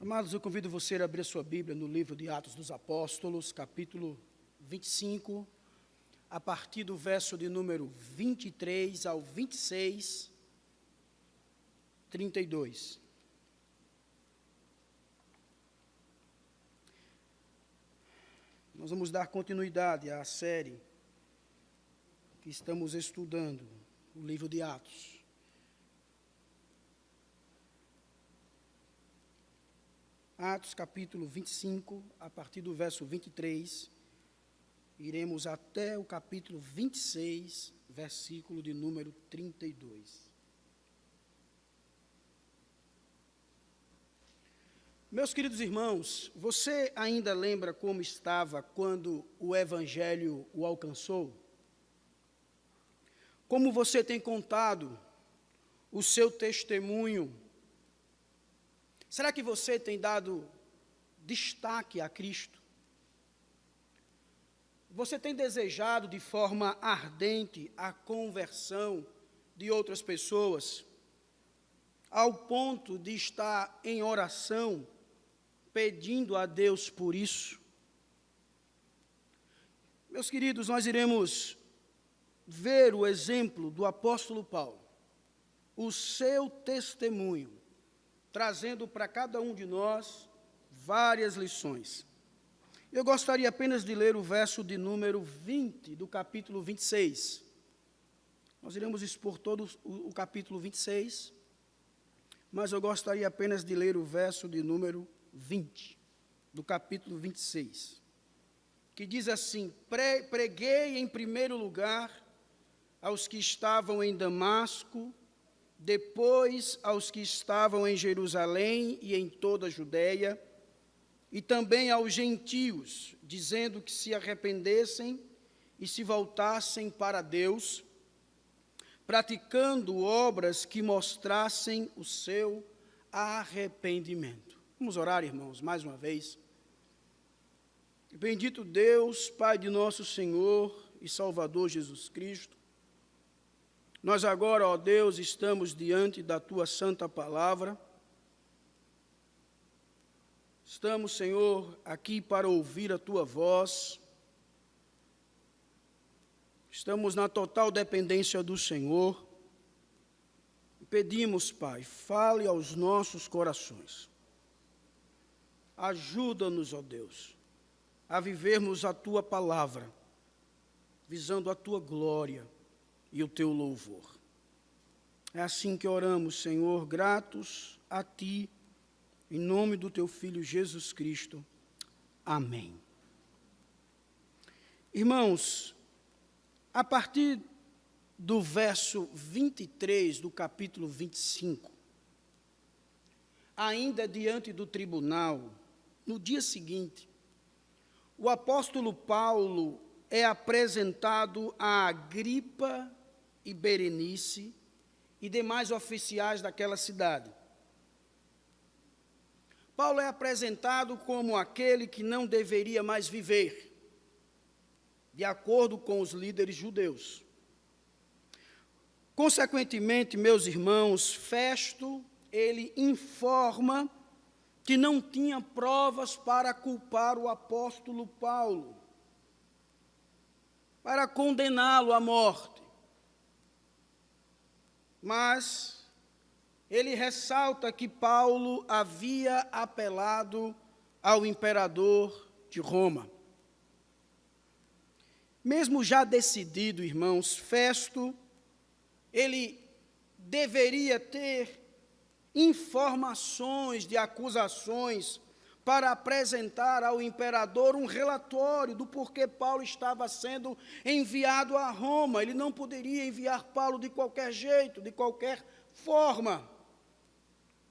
Amados, eu convido você a abrir a sua Bíblia no livro de Atos dos Apóstolos, capítulo 25, a partir do verso de número 23 ao 26, 32. Nós vamos dar continuidade à série que estamos estudando, o livro de Atos. Atos capítulo 25, a partir do verso 23, iremos até o capítulo 26, versículo de número 32. Meus queridos irmãos, você ainda lembra como estava quando o Evangelho o alcançou? Como você tem contado o seu testemunho? Será que você tem dado destaque a Cristo? Você tem desejado de forma ardente a conversão de outras pessoas, ao ponto de estar em oração, pedindo a Deus por isso? Meus queridos, nós iremos ver o exemplo do apóstolo Paulo, o seu testemunho, trazendo para cada um de nós várias lições. Eu gostaria apenas de ler o verso de número 20 do capítulo 26. Nós iremos expor todo o capítulo 26, mas eu gostaria apenas de ler o verso de número 20 do capítulo 26, que diz assim: preguei em primeiro lugar aos que estavam em Damasco, depois aos que estavam em Jerusalém e em toda a Judéia, e também aos gentios, dizendo que se arrependessem e se voltassem para Deus, praticando obras que mostrassem o seu arrependimento. Vamos orar, irmãos, mais uma vez. Bendito Deus, Pai de nosso Senhor e Salvador Jesus Cristo, nós agora, ó Deus, estamos diante da Tua santa palavra. Estamos, Senhor, aqui para ouvir a Tua voz. Estamos na total dependência do Senhor. Pedimos, Pai, fale aos nossos corações. Ajuda-nos, ó Deus, a vivermos a Tua palavra, visando a Tua glória e o Teu louvor. É assim que oramos, Senhor, gratos a Ti, em nome do Teu Filho Jesus Cristo. Amém. Irmãos, a partir do verso 23 do capítulo 25, ainda diante do tribunal, no dia seguinte, o apóstolo Paulo é apresentado a Agripa e Berenice e demais oficiais daquela cidade. Paulo é apresentado como aquele que não deveria mais viver, de acordo com os líderes judeus. Consequentemente, meus irmãos, Festo, ele informa que não tinha provas para culpar o apóstolo Paulo, para condená-lo à morte. Mas ele ressalta que Paulo havia apelado ao imperador de Roma. Mesmo já decidido, irmãos, Festo, ele deveria ter informações de acusações para apresentar ao imperador um relatório do porquê Paulo estava sendo enviado a Roma. Ele não poderia enviar Paulo de qualquer jeito, de qualquer forma.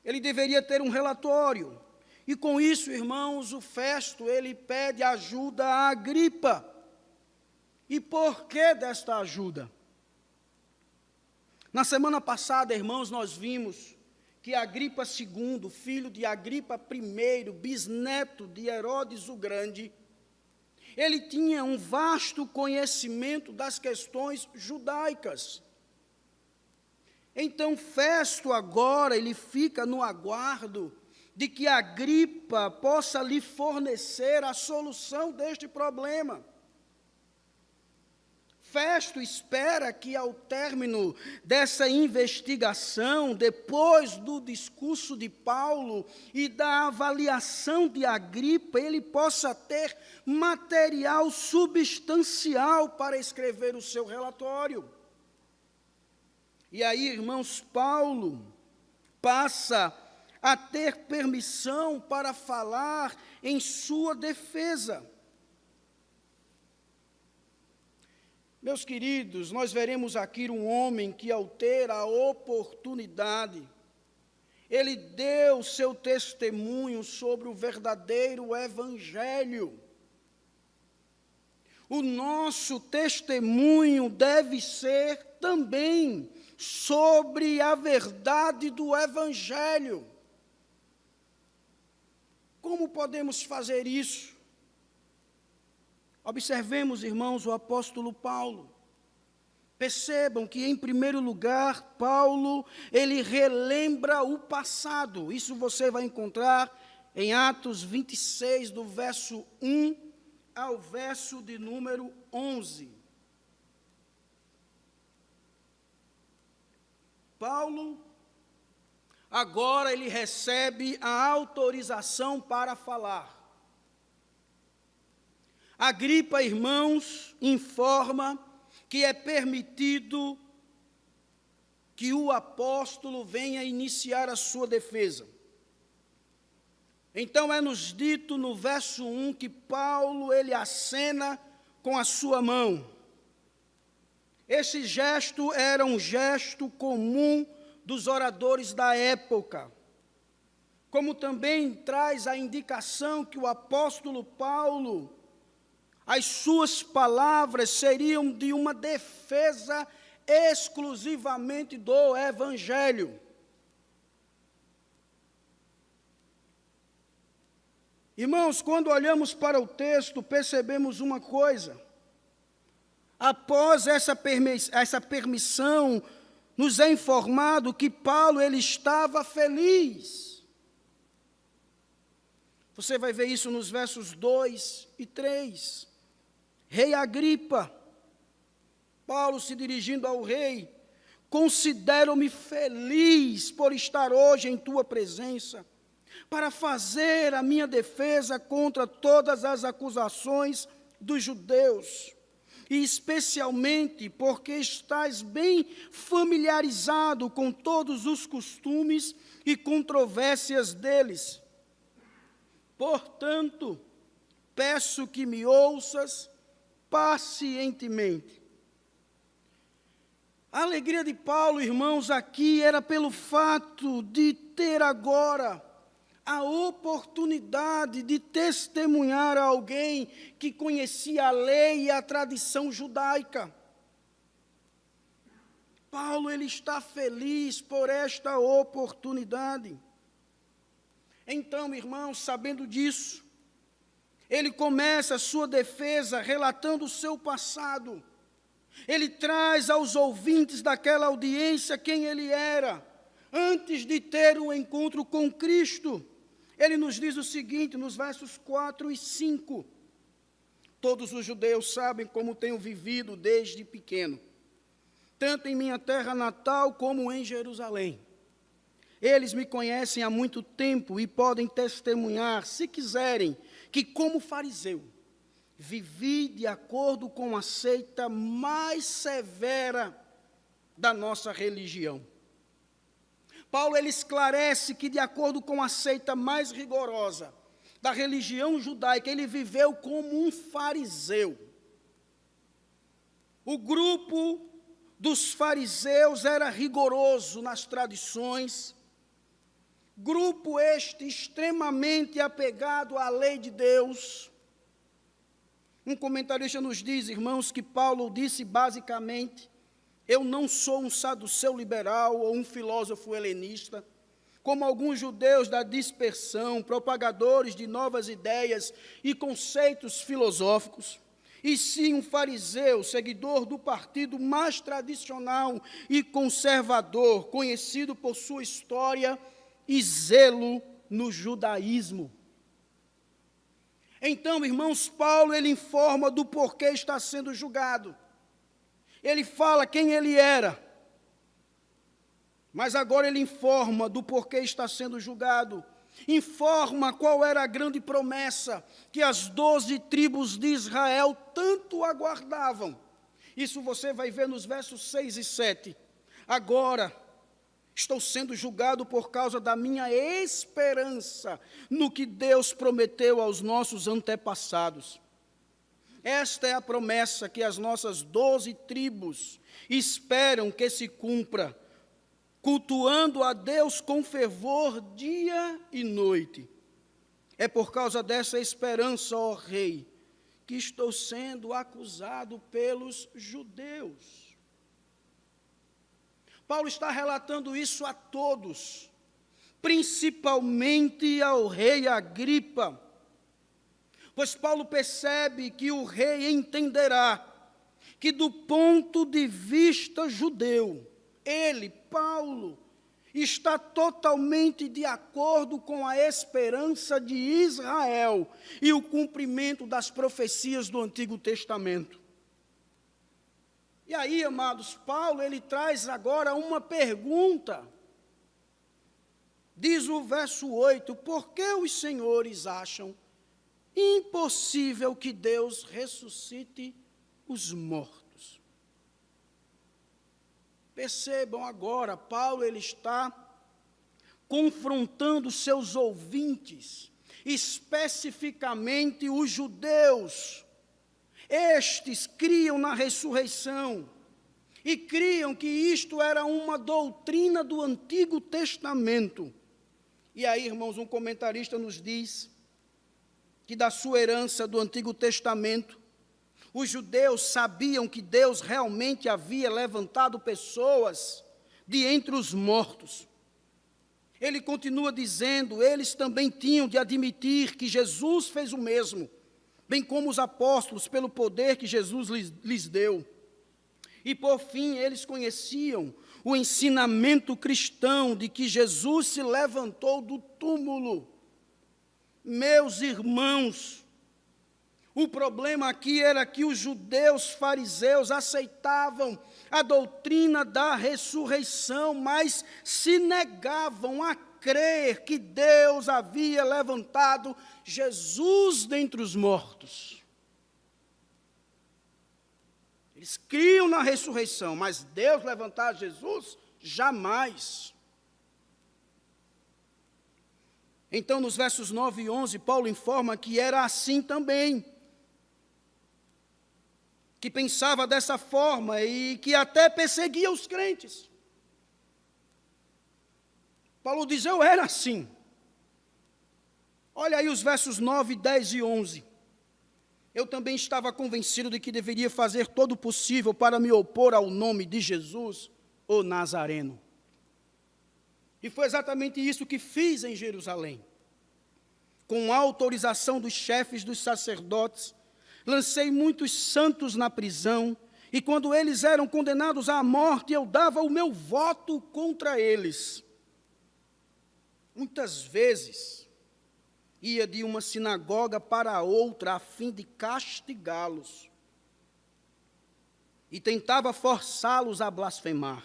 Ele deveria ter um relatório. E com isso, irmãos, o Festo, ele pede ajuda a Agripa. E por que desta ajuda? Na semana passada, irmãos, nós vimos que Agripa II, filho de Agripa I, bisneto de Herodes o Grande, ele tinha um vasto conhecimento das questões judaicas. Então, Festo agora, ele fica no aguardo de que Agripa possa lhe fornecer a solução deste problema. Festo espera que, ao término dessa investigação, depois do discurso de Paulo e da avaliação de Agripa, ele possa ter material substancial para escrever o seu relatório. E aí, irmãos, Paulo passa a ter permissão para falar em sua defesa. Meus queridos, nós veremos aqui um homem que, ao ter a oportunidade, ele deu seu testemunho sobre o verdadeiro Evangelho. O nosso testemunho deve ser também sobre a verdade do Evangelho. Como podemos fazer isso? Observemos, irmãos, o apóstolo Paulo. Percebam que, em primeiro lugar, Paulo, ele relembra o passado. Isso você vai encontrar em Atos 26, do verso 1 ao verso de número 11. Paulo, agora ele recebe a autorização para falar. Agripa, irmãos, informa que é permitido que o apóstolo venha iniciar a sua defesa. Então é-nos dito no verso 1 que Paulo, ele acena com a sua mão. Esse gesto era um gesto comum dos oradores da época, como também traz a indicação que o apóstolo Paulo, as suas palavras seriam de uma defesa exclusivamente do Evangelho. Irmãos, quando olhamos para o texto, percebemos uma coisa. Após essa permissão, nos é informado que Paulo ele estava feliz. Você vai ver isso nos versos 2 e 3. Rei Agripa, Paulo se dirigindo ao rei, considero-me feliz por estar hoje em tua presença, para fazer a minha defesa contra todas as acusações dos judeus, e especialmente porque estás bem familiarizado com todos os costumes e controvérsias deles. Portanto, peço que me ouças pacientemente. A alegria de Paulo, irmãos, aqui era pelo fato de ter agora a oportunidade de testemunhar a alguém que conhecia a lei e a tradição judaica. Paulo, ele está feliz por esta oportunidade. Então, irmãos, sabendo disso, ele começa a sua defesa relatando o seu passado. Ele traz aos ouvintes daquela audiência quem ele era, antes de ter um encontro com Cristo. Ele nos diz o seguinte, nos versos 4 e 5. Todos os judeus sabem como tenho vivido desde pequeno, tanto em minha terra natal como em Jerusalém. Eles me conhecem há muito tempo e podem testemunhar, se quiserem, que como fariseu, vivi de acordo com a seita mais severa da nossa religião. Paulo, ele esclarece que de acordo com a seita mais rigorosa da religião judaica, ele viveu como um fariseu. O grupo dos fariseus era rigoroso nas tradições, grupo este extremamente apegado à lei de Deus. Um comentarista nos diz, irmãos, que Paulo disse basicamente: eu não sou um saduceu liberal ou um filósofo helenista, como alguns judeus da dispersão, propagadores de novas ideias e conceitos filosóficos, e sim um fariseu, seguidor do partido mais tradicional e conservador, conhecido por sua história e zelo no judaísmo. Então, irmãos, Paulo, ele informa do porquê está sendo julgado. Ele fala quem ele era, mas agora ele informa do porquê está sendo julgado. Informa qual era a grande promessa que as 12 tribos de Israel tanto aguardavam. Isso você vai ver nos versos 6 e 7. Agora, estou sendo julgado por causa da minha esperança no que Deus prometeu aos nossos antepassados. Esta é a promessa que as nossas 12 tribos esperam que se cumpra, cultuando a Deus com fervor dia e noite. É por causa dessa esperança, ó Rei, que estou sendo acusado pelos judeus. Paulo está relatando isso a todos, principalmente ao rei Agripa, pois Paulo percebe que o rei entenderá que do ponto de vista judeu, ele, Paulo, está totalmente de acordo com a esperança de Israel e o cumprimento das profecias do Antigo Testamento. E aí, amados, Paulo, ele traz agora uma pergunta. Diz o verso 8, por que os senhores acham impossível que Deus ressuscite os mortos? Percebam agora, Paulo ele está confrontando seus ouvintes, especificamente os judeus. Estes criam na ressurreição e criam que isto era uma doutrina do Antigo Testamento. E aí, irmãos, um comentarista nos diz que da sua herança do Antigo Testamento, os judeus sabiam que Deus realmente havia levantado pessoas de entre os mortos. Ele continua dizendo, eles também tinham de admitir que Jesus fez o mesmo, bem como os apóstolos, pelo poder que Jesus lhes deu. E, por fim, eles conheciam o ensinamento cristão de que Jesus se levantou do túmulo. Meus irmãos, o problema aqui era que os judeus fariseus aceitavam a doutrina da ressurreição, mas se negavam a crer que Deus havia levantado Jesus dentre os mortos. Eles criam na ressurreição, mas Deus levantar Jesus, jamais. Então, nos versos 9 e 11, Paulo informa que era assim também, que pensava dessa forma e que até perseguia os crentes. Paulo diz, eu era assim. Olha aí os versos 9, 10 e 11. Eu também estava convencido de que deveria fazer todo o possível para me opor ao nome de Jesus, o Nazareno. E foi exatamente isso que fiz em Jerusalém. Com a autorização dos chefes dos sacerdotes, lancei muitos santos na prisão, e quando eles eram condenados à morte, eu dava o meu voto contra eles. Muitas vezes, ia de uma sinagoga para outra a fim de castigá-los, e tentava forçá-los a blasfemar.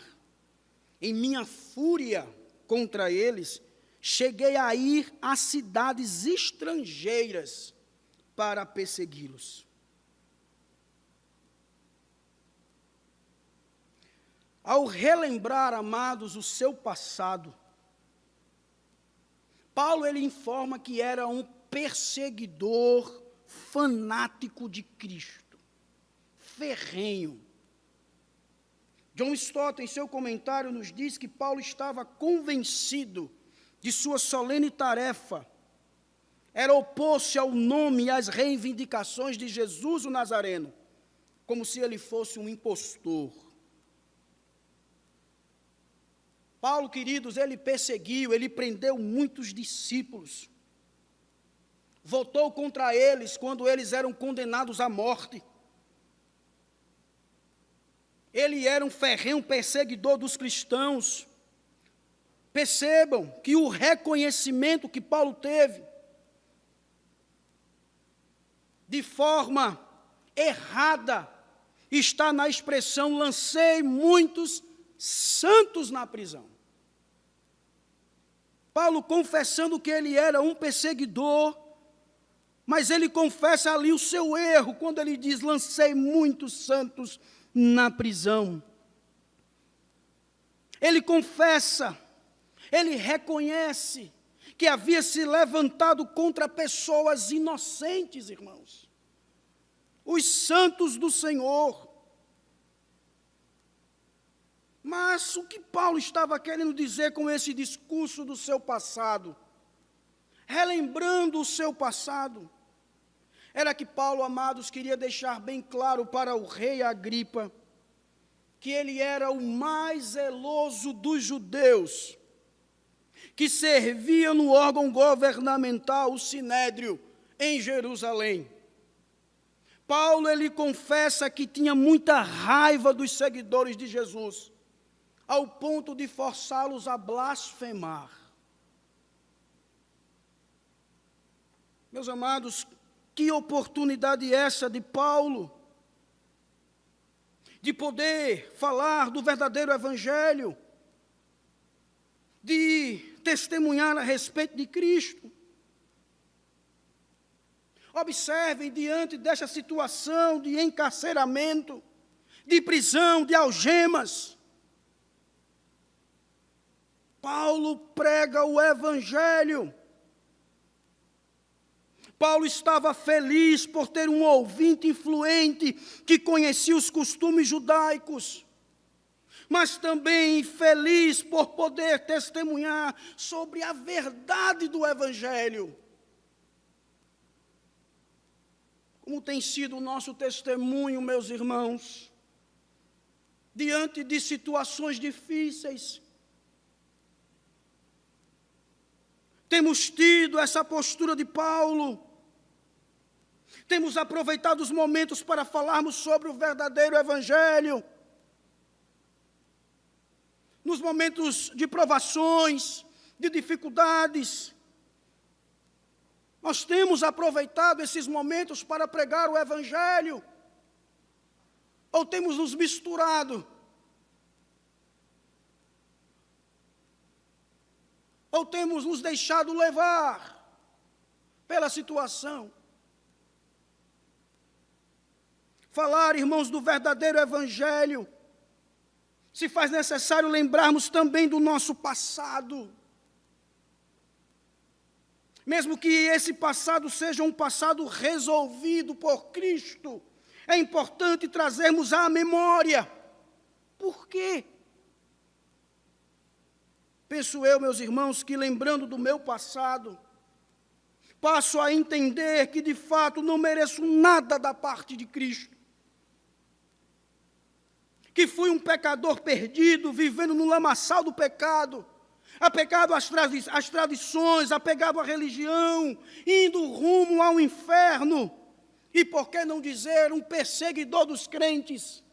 Em minha fúria contra eles, cheguei a ir a cidades estrangeiras para persegui-los. Ao relembrar, amados, o seu passado, Paulo ele informa que era um perseguidor fanático de Cristo, ferrenho. John Stott, em seu comentário, nos diz que Paulo estava convencido de sua solene tarefa era opor-se ao nome e às reivindicações de Jesus o Nazareno, como se ele fosse um impostor. Paulo, queridos, ele perseguiu, ele prendeu muitos discípulos. Votou contra eles quando eles eram condenados à morte. Ele era um ferrenho perseguidor dos cristãos. Percebam que o reconhecimento que Paulo teve, de forma errada, está na expressão: lancei muitos santos na prisão. Paulo confessando que ele era um perseguidor, mas ele confessa ali o seu erro, quando ele diz: lancei muitos santos na prisão. Ele confessa, ele reconhece que havia se levantado contra pessoas inocentes, irmãos. Os santos do Senhor. Mas o que Paulo estava querendo dizer com esse discurso do seu passado? Relembrando o seu passado. Era que Paulo, amados, queria deixar bem claro para o rei Agripa que ele era o mais zeloso dos judeus, que servia no órgão governamental, o Sinédrio, em Jerusalém. Paulo, ele confessa que tinha muita raiva dos seguidores de Jesus, ao ponto de forçá-los a blasfemar. Meus amados, que oportunidade essa de Paulo, de poder falar do verdadeiro evangelho, de testemunhar a respeito de Cristo. Observem, diante desta situação de encarceramento, de prisão, de algemas, Paulo prega o evangelho. Paulo estava feliz por ter um ouvinte influente que conhecia os costumes judaicos, mas também feliz por poder testemunhar sobre a verdade do evangelho. Como tem sido o nosso testemunho, meus irmãos, diante de situações difíceis. Temos tido essa postura de Paulo. Temos aproveitado os momentos para falarmos sobre o verdadeiro evangelho. Nos momentos de provações, de dificuldades, nós temos aproveitado esses momentos para pregar o evangelho, ou temos nos misturado, ou temos nos deixado levar pela situação. Falar, irmãos, do verdadeiro evangelho, se faz necessário lembrarmos também do nosso passado. Mesmo que esse passado seja um passado resolvido por Cristo, é importante trazermos à memória. Por quê? Penso eu, meus irmãos, que lembrando do meu passado, passo a entender que de fato não mereço nada da parte de Cristo. Que fui um pecador perdido, vivendo no lamaçal do pecado, apegado às tradições, apegado à religião, indo rumo ao inferno, e por que não dizer, um perseguidor dos crentes.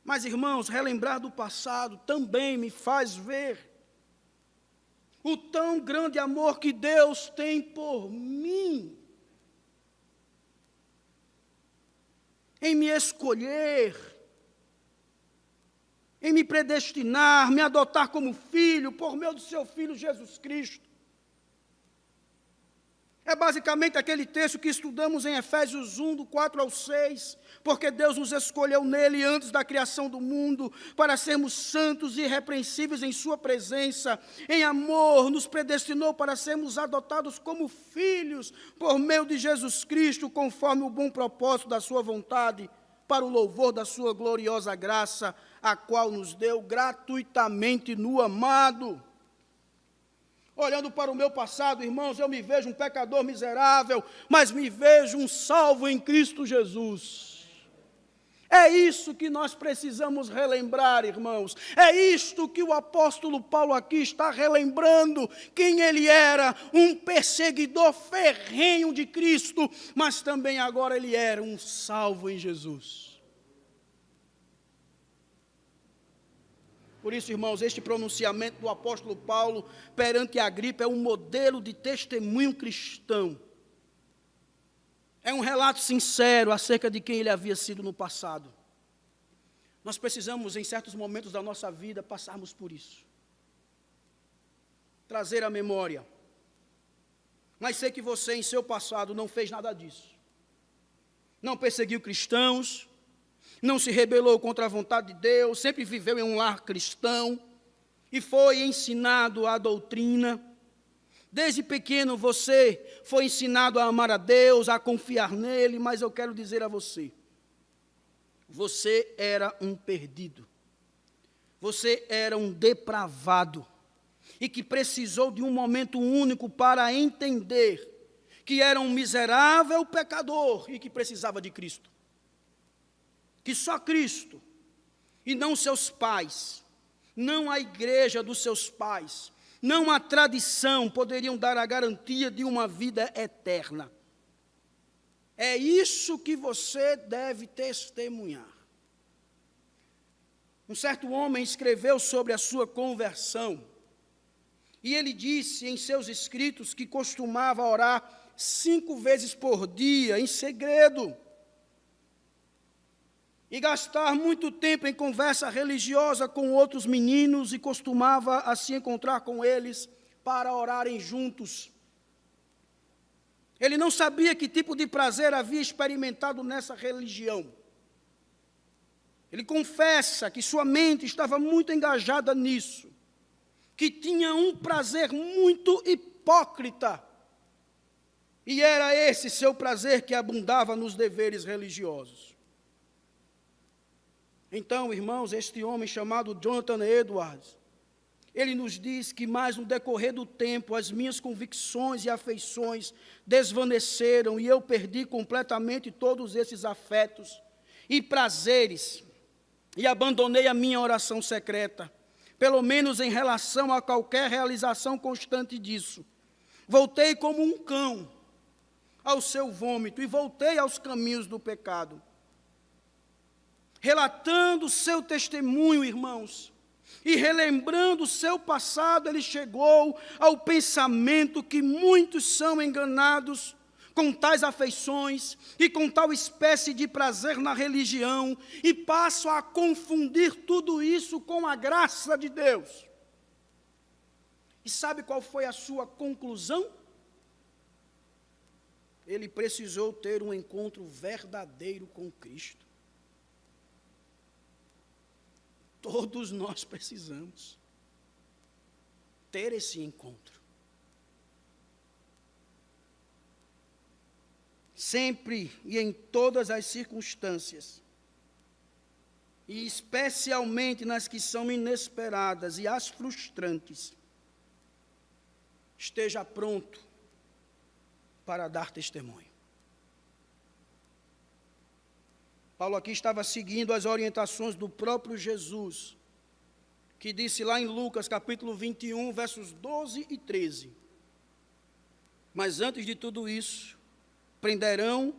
Mas, irmãos, relembrar do passado também me faz ver o tão grande amor que Deus tem por mim, em me escolher, em me predestinar, me adotar como filho, por meio do seu Filho Jesus Cristo. É basicamente aquele texto que estudamos em Efésios 1, do 4 ao 6, porque Deus nos escolheu nele antes da criação do mundo, para sermos santos e irrepreensíveis em sua presença. Em amor, nos predestinou para sermos adotados como filhos, por meio de Jesus Cristo, conforme o bom propósito da sua vontade, para o louvor da sua gloriosa graça, a qual nos deu gratuitamente no amado. Olhando para o meu passado, irmãos, eu me vejo um pecador miserável, mas me vejo um salvo em Cristo Jesus. É isso que nós precisamos relembrar, irmãos. É isto que o apóstolo Paulo aqui está relembrando, quem ele era, um perseguidor ferrenho de Cristo, mas também agora ele era um salvo em Jesus. Por isso, irmãos, este pronunciamento do apóstolo Paulo perante Agripa é um modelo de testemunho cristão. É um relato sincero acerca de quem ele havia sido no passado. Nós precisamos, em certos momentos da nossa vida, passarmos por isso. Trazer à memória. Mas sei que você, em seu passado, não fez nada disso. Não perseguiu cristãos, não se rebelou contra a vontade de Deus, sempre viveu em um lar cristão e foi ensinado a doutrina. Desde pequeno você foi ensinado a amar a Deus, a confiar nele, mas eu quero dizer a você, você era um perdido, você era um depravado e que precisou de um momento único para entender que era um miserável pecador e que precisava de Cristo. Que só Cristo, e não seus pais, não a igreja dos seus pais, não a tradição poderiam dar a garantia de uma vida eterna. É isso que você deve testemunhar. Um certo homem escreveu sobre a sua conversão, e ele disse em seus escritos que costumava orar 5 vezes por dia, em segredo, e gastar muito tempo em conversa religiosa com outros meninos, e costumava a se encontrar com eles para orarem juntos. Ele não sabia que tipo de prazer havia experimentado nessa religião. Ele confessa que sua mente estava muito engajada nisso, que tinha um prazer muito hipócrita, e era esse seu prazer que abundava nos deveres religiosos. Então, irmãos, este homem chamado Jonathan Edwards, ele nos diz que mais no decorrer do tempo as minhas convicções e afeições desvaneceram e eu perdi completamente todos esses afetos e prazeres e abandonei a minha oração secreta, pelo menos em relação a qualquer realização constante disso. Voltei como um cão ao seu vômito e voltei aos caminhos do pecado. Relatando o seu testemunho, irmãos, e relembrando o seu passado, ele chegou ao pensamento que muitos são enganados com tais afeições e com tal espécie de prazer na religião e passam a confundir tudo isso com a graça de Deus. E sabe qual foi a sua conclusão? Ele precisou ter um encontro verdadeiro com Cristo. Todos nós precisamos ter esse encontro. Sempre e em todas as circunstâncias, e especialmente nas que são inesperadas e as frustrantes, esteja pronto para dar testemunho. Paulo aqui estava seguindo as orientações do próprio Jesus, que disse lá em Lucas capítulo 21, versos 12 e 13. Mas antes de tudo isso, prenderão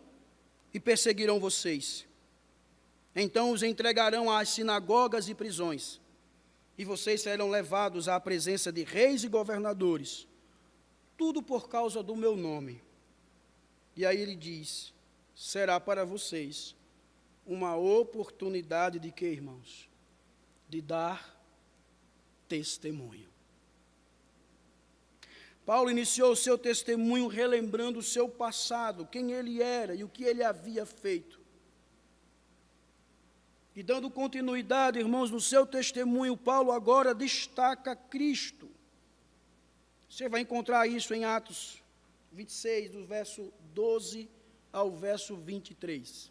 e perseguirão vocês. Então os entregarão às sinagogas e prisões, e vocês serão levados à presença de reis e governadores, tudo por causa do meu nome. E aí ele diz, será para vocês uma oportunidade de quê, irmãos? De dar testemunho. Paulo iniciou o seu testemunho relembrando o seu passado, quem ele era e o que ele havia feito. E dando continuidade, irmãos, no seu testemunho, Paulo agora destaca Cristo. Você vai encontrar isso em Atos 26, do verso 12 ao verso 23.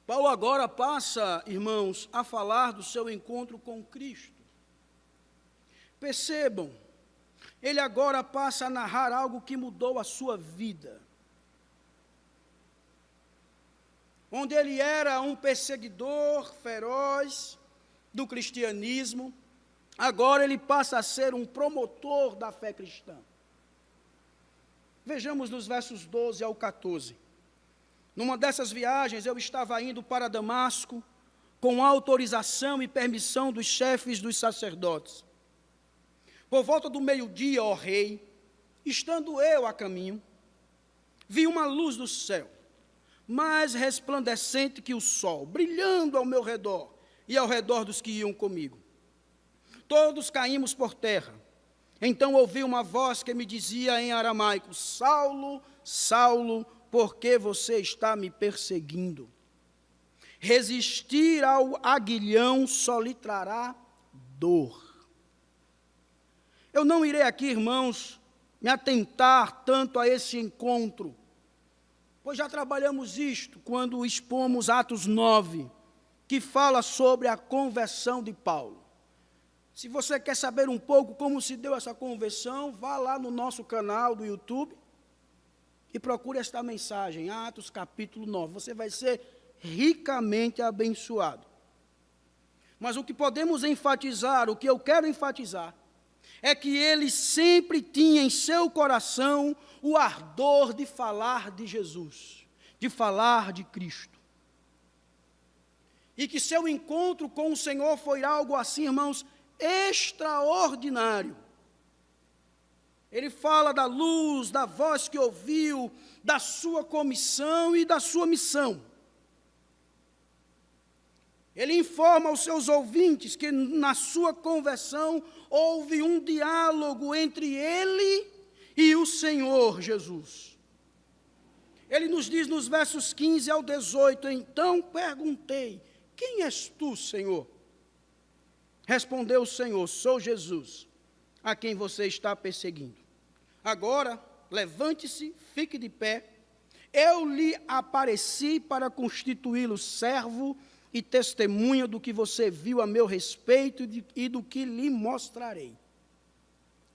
Paulo agora passa, irmãos, a falar do seu encontro com Cristo. Percebam, ele agora passa a narrar algo que mudou a sua vida. Onde ele era um perseguidor feroz do cristianismo, agora ele passa a ser um promotor da fé cristã. Vejamos nos versos 12 ao 14. Numa dessas viagens, eu estava indo para Damasco, com autorização e permissão dos chefes dos sacerdotes. Por volta do meio-dia, ó rei, estando eu a caminho, vi uma luz do céu, mais resplandecente que o sol, brilhando ao meu redor e ao redor dos que iam comigo. Todos caímos por terra. Então ouvi uma voz que me dizia em aramaico: Saulo, Saulo, por que você está me perseguindo? Resistir ao aguilhão só lhe trará dor. Eu não irei aqui, irmãos, me atentar tanto a esse encontro, pois já trabalhamos isto quando expomos Atos 9, que fala sobre a conversão de Paulo. Se você quer saber um pouco como se deu essa conversão, vá lá no nosso canal do YouTube e procure esta mensagem, Atos capítulo 9. Você vai ser ricamente abençoado. Mas o que podemos enfatizar, o que eu quero enfatizar, é que ele sempre tinha em seu coração o ardor de falar de Jesus, de falar de Cristo. E que seu encontro com o Senhor foi algo assim, irmãos, extraordinário. Ele fala da luz, da voz que ouviu, da sua comissão e da sua missão. Ele informa aos seus ouvintes que na sua conversão houve um diálogo entre ele e o Senhor Jesus. Ele nos diz nos versos 15 ao 18, então perguntei, quem és tu, Senhor? Respondeu o Senhor, sou Jesus, a quem você está perseguindo. Agora, levante-se, fique de pé. Eu lhe apareci para constituí-lo servo e testemunha do que você viu a meu respeito e do que lhe mostrarei.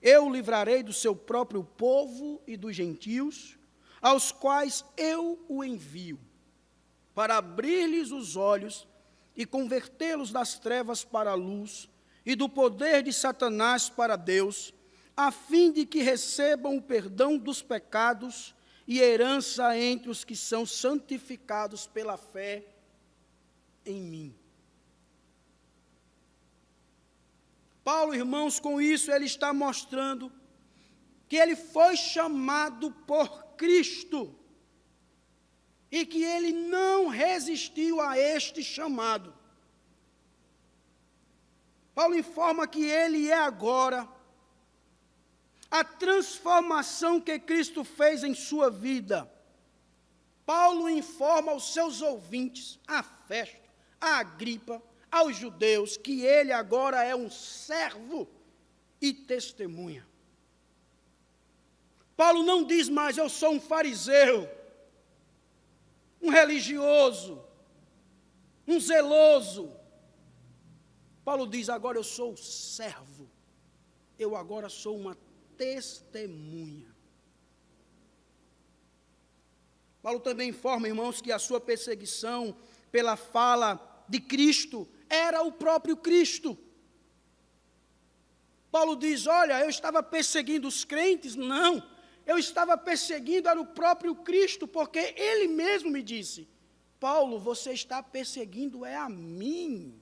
Eu o livrarei do seu próprio povo e dos gentios, aos quais eu o envio, para abrir-lhes os olhos e convertê-los das trevas para a luz e do poder de Satanás para Deus, a fim de que recebam o perdão dos pecados e herança entre os que são santificados pela fé em mim. Paulo, irmãos, com isso ele está mostrando que ele foi chamado por Cristo e que ele não resistiu a este chamado. Paulo informa que ele é agora a transformação que Cristo fez em sua vida. Paulo informa aos seus ouvintes, a Festo, a Agripa, aos judeus, que ele agora é um servo e testemunha. Paulo não diz mais, eu sou um fariseu, um religioso, um zeloso. Paulo diz, agora eu sou servo, eu agora sou uma testemunha. Paulo também informa, irmãos, que a sua perseguição pela fala de Cristo era o próprio Cristo. Paulo diz, olha, eu estava perseguindo os crentes? Não, eu estava perseguindo era o próprio Cristo, porque ele mesmo me disse, Paulo, você está perseguindo é a mim.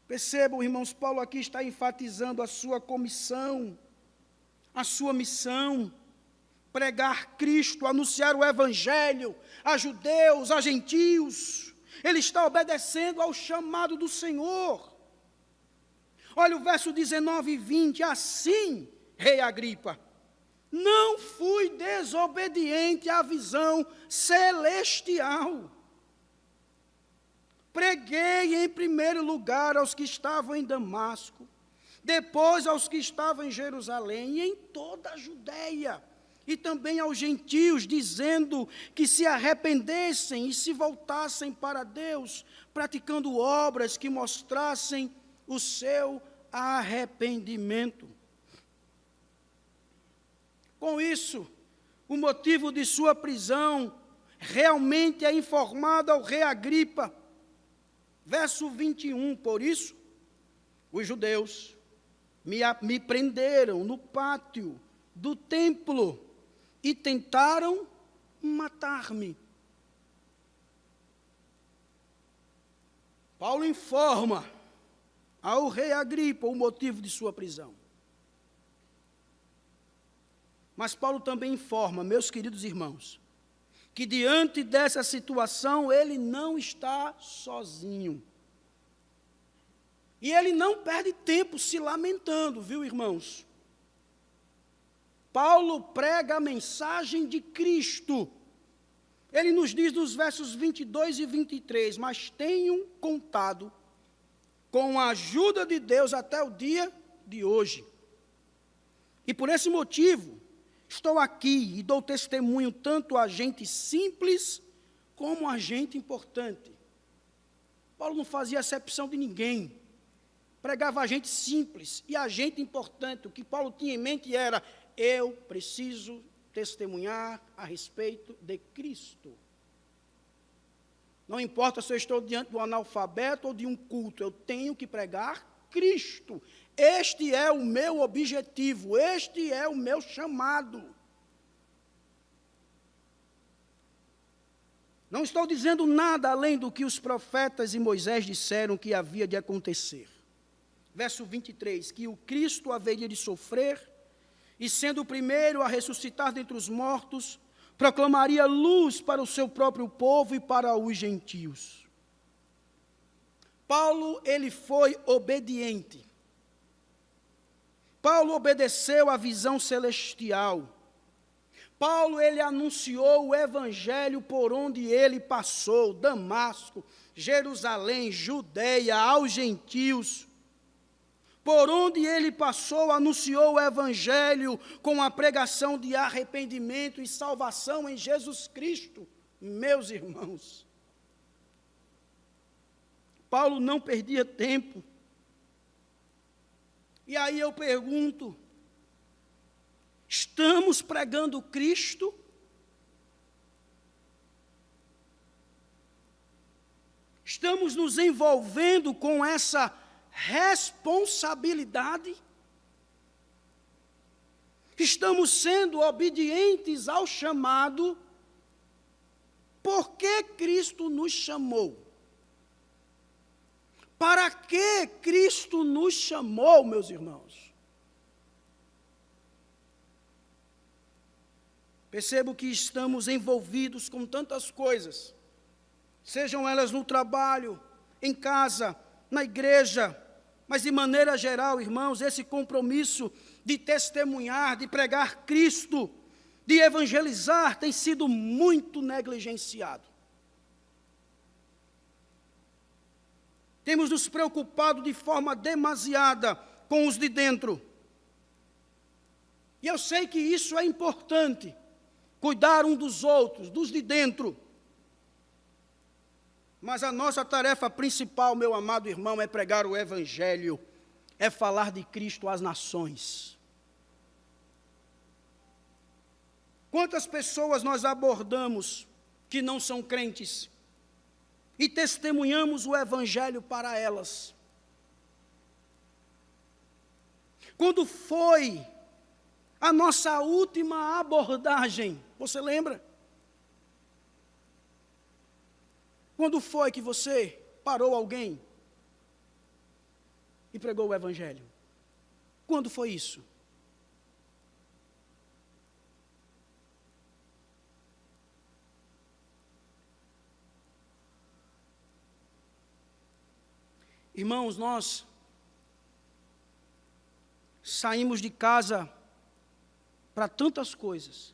Percebam, irmãos, Paulo aqui está enfatizando a sua comissão, a sua missão, pregar Cristo, anunciar o Evangelho a judeus, a gentios. Ele está obedecendo ao chamado do Senhor. Olha o verso 19 e 20, assim, rei Agripa, não fui desobediente à visão celestial. Preguei em primeiro lugar aos que estavam em Damasco, depois aos que estavam em Jerusalém e em toda a Judéia, e também aos gentios, dizendo que se arrependessem e se voltassem para Deus, praticando obras que mostrassem o seu arrependimento. Com isso, o motivo de sua prisão realmente é informado ao rei Agripa. Verso 21, por isso, os judeus me prenderam no pátio do templo e tentaram matar-me. Paulo informa ao rei Agripa o motivo de sua prisão. Mas Paulo também informa, meus queridos irmãos, que diante dessa situação ele não está sozinho. E ele não perde tempo se lamentando, viu, irmãos? Paulo prega a mensagem de Cristo. Ele nos diz nos versos 22 e 23, mas tenho contado com a ajuda de Deus até o dia de hoje. E por esse motivo, estou aqui e dou testemunho tanto a gente simples como a gente importante. Paulo não fazia acepção de ninguém. Pregava a gente simples e a gente importante. O que Paulo tinha em mente era: eu preciso testemunhar a respeito de Cristo. Não importa se eu estou diante do analfabeto ou de um culto, eu tenho que pregar Cristo. Este é o meu objetivo, este é o meu chamado. Não estou dizendo nada além do que os profetas e Moisés disseram que havia de acontecer. Verso 23, que o Cristo haveria de sofrer, e sendo o primeiro a ressuscitar dentre os mortos, proclamaria luz para o seu próprio povo e para os gentios. Paulo, ele foi obediente. Paulo obedeceu à visão celestial. Paulo, ele anunciou o evangelho por onde ele passou, Damasco, Jerusalém, Judeia, aos gentios. Por onde ele passou, anunciou o evangelho com a pregação de arrependimento e salvação em Jesus Cristo. Meus irmãos, Paulo não perdia tempo. E aí eu pergunto, estamos pregando Cristo? Estamos nos envolvendo com essa responsabilidade? Estamos sendo obedientes ao chamado? Por que Cristo nos chamou? Para que Cristo nos chamou, meus irmãos? Percebo que estamos envolvidos com tantas coisas, sejam elas no trabalho, em casa, na igreja, mas de maneira geral, irmãos, esse compromisso de testemunhar, de pregar Cristo, de evangelizar, tem sido muito negligenciado. Temos nos preocupado de forma demasiada com os de dentro. E eu sei que isso é importante, cuidar um dos outros, dos de dentro. Mas a nossa tarefa principal, meu amado irmão, é pregar o evangelho, é falar de Cristo às nações. Quantas pessoas nós abordamos que não são crentes e testemunhamos o evangelho para elas? Quando foi a nossa última abordagem? Você lembra? Quando foi que você parou alguém e pregou o evangelho? Quando foi isso? Irmãos, nós saímos de casa para tantas coisas.